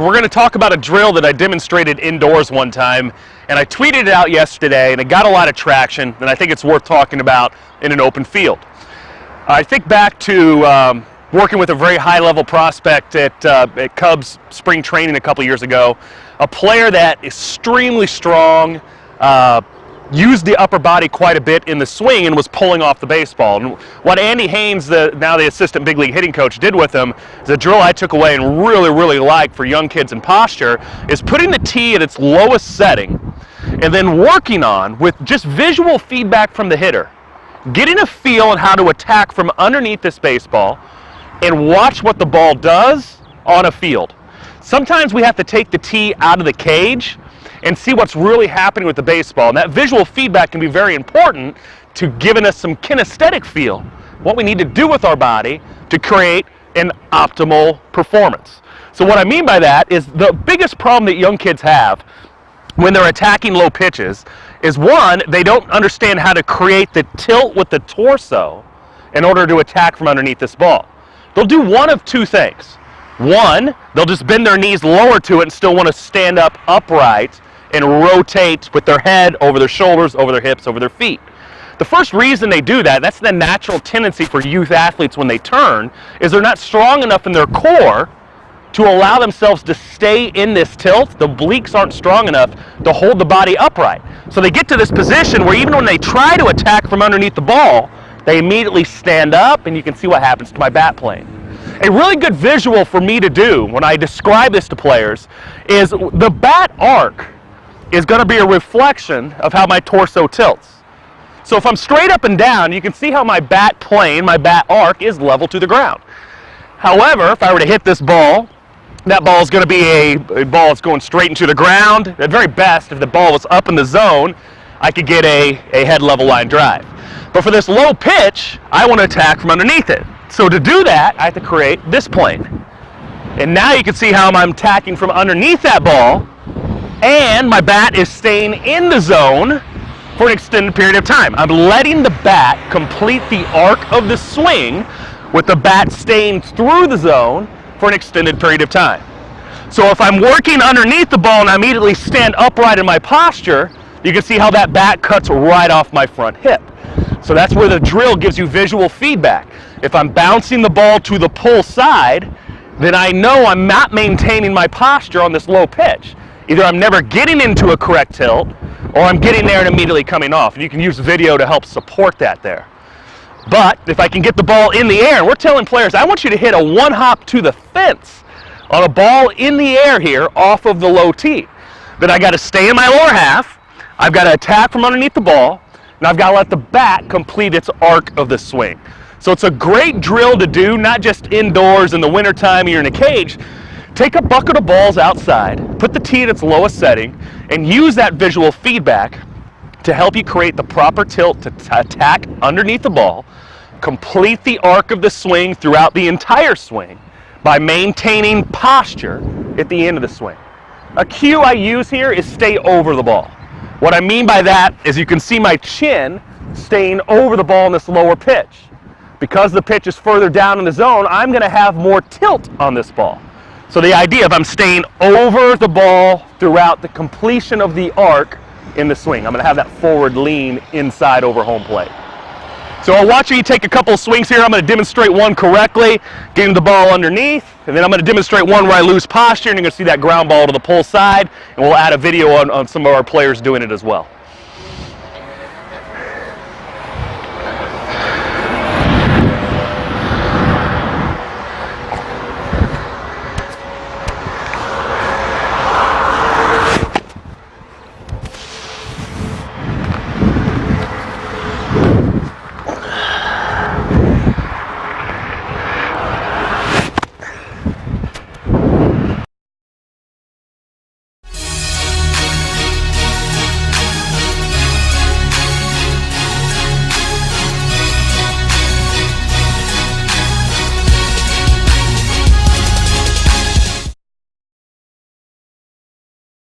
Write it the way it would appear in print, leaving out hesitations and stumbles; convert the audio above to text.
We're going to talk about a drill that I demonstrated indoors one time, and I tweeted it out yesterday, and it got a lot of traction, and I think it's worth talking about in an open field. I think back to working with a very high-level prospect at Cubs spring training a couple years ago, a player that is extremely strong, used the upper body quite a bit in the swing and was pulling off the baseball. And what Andy Haynes, now the assistant big league hitting coach, did with him is a drill I took away and really like for young kids in posture, is putting the tee at its lowest setting and then working on, with just visual feedback from the hitter, getting a feel on how to attack from underneath this baseball and watch what the ball does on a field. Sometimes we have to take the tee out of the cage and see what's really happening with the baseball. And that visual feedback can be very important to giving us some kinesthetic feel, what we need to do with our body to create an optimal performance. So what I mean by that is the biggest problem that young kids have when they're attacking low pitches is, one, they don't understand how to create the tilt with the torso in order to attack from underneath this ball. They'll do one of two things. One, they'll just bend their knees lower to it and still want to stand up upright and rotate with their head over their shoulders, over their hips, over their feet. The first reason they do that, that's the natural tendency for youth athletes when they turn, is they're not strong enough in their core to allow themselves to stay in this tilt. The obliques aren't strong enough to hold the body upright. So they get to this position where even when they try to attack from underneath the ball, they immediately stand up, and you can see what happens to my bat plane. A really good visual for me to do when I describe this to players is the bat arc is going to be a reflection of how my torso tilts. So if I'm straight up and down, you can see how my bat plane, my bat arc, is level to the ground. However, if I were to hit this ball, that ball is going to be a ball that's going straight into the ground. At very best, if the ball was up in the zone, I could get a head level line drive. But for this low pitch, I want to attack from underneath it. So to do that, I have to create this plane. And now you can see how I'm attacking from underneath that ball, and my bat is staying in the zone for an extended period of time. I'm letting the bat complete the arc of the swing with the bat staying through the zone for an extended period of time. So if I'm working underneath the ball and I immediately stand upright in my posture, you can see how that bat cuts right off my front hip. So that's where the drill gives you visual feedback. If I'm bouncing the ball to the pull side, then I know I'm not maintaining my posture on this low pitch. Either I'm never getting into a correct tilt, or I'm getting there and immediately coming off. And you can use video to help support that there. But if I can get the ball in the air, and we're telling players, I want you to hit a one hop to the fence on a ball in the air here off of the low tee. Then I got to stay in my lower half, I've got to attack from underneath the ball, and I've got to let the bat complete its arc of the swing. So it's a great drill to do, not just indoors in the wintertime you're in a cage. Take a bucket of balls outside, put the tee at its lowest setting, and use that visual feedback to help you create the proper tilt to attack underneath the ball, complete the arc of the swing throughout the entire swing by maintaining posture at the end of the swing. A cue I use here is stay over the ball. What I mean by that is you can see my chin staying over the ball in this lower pitch. Because the pitch is further down in the zone, I'm going to have more tilt on this ball. So the idea of I'm staying over the ball throughout the completion of the arc in the swing. I'm going to have that forward lean inside over home plate. So I'll watch you take a couple of swings here. I'm going to demonstrate one correctly, getting the ball underneath, and then I'm going to demonstrate one where I lose posture, and you're going to see that ground ball to the pull side, and we'll add a video on some of our players doing it as well.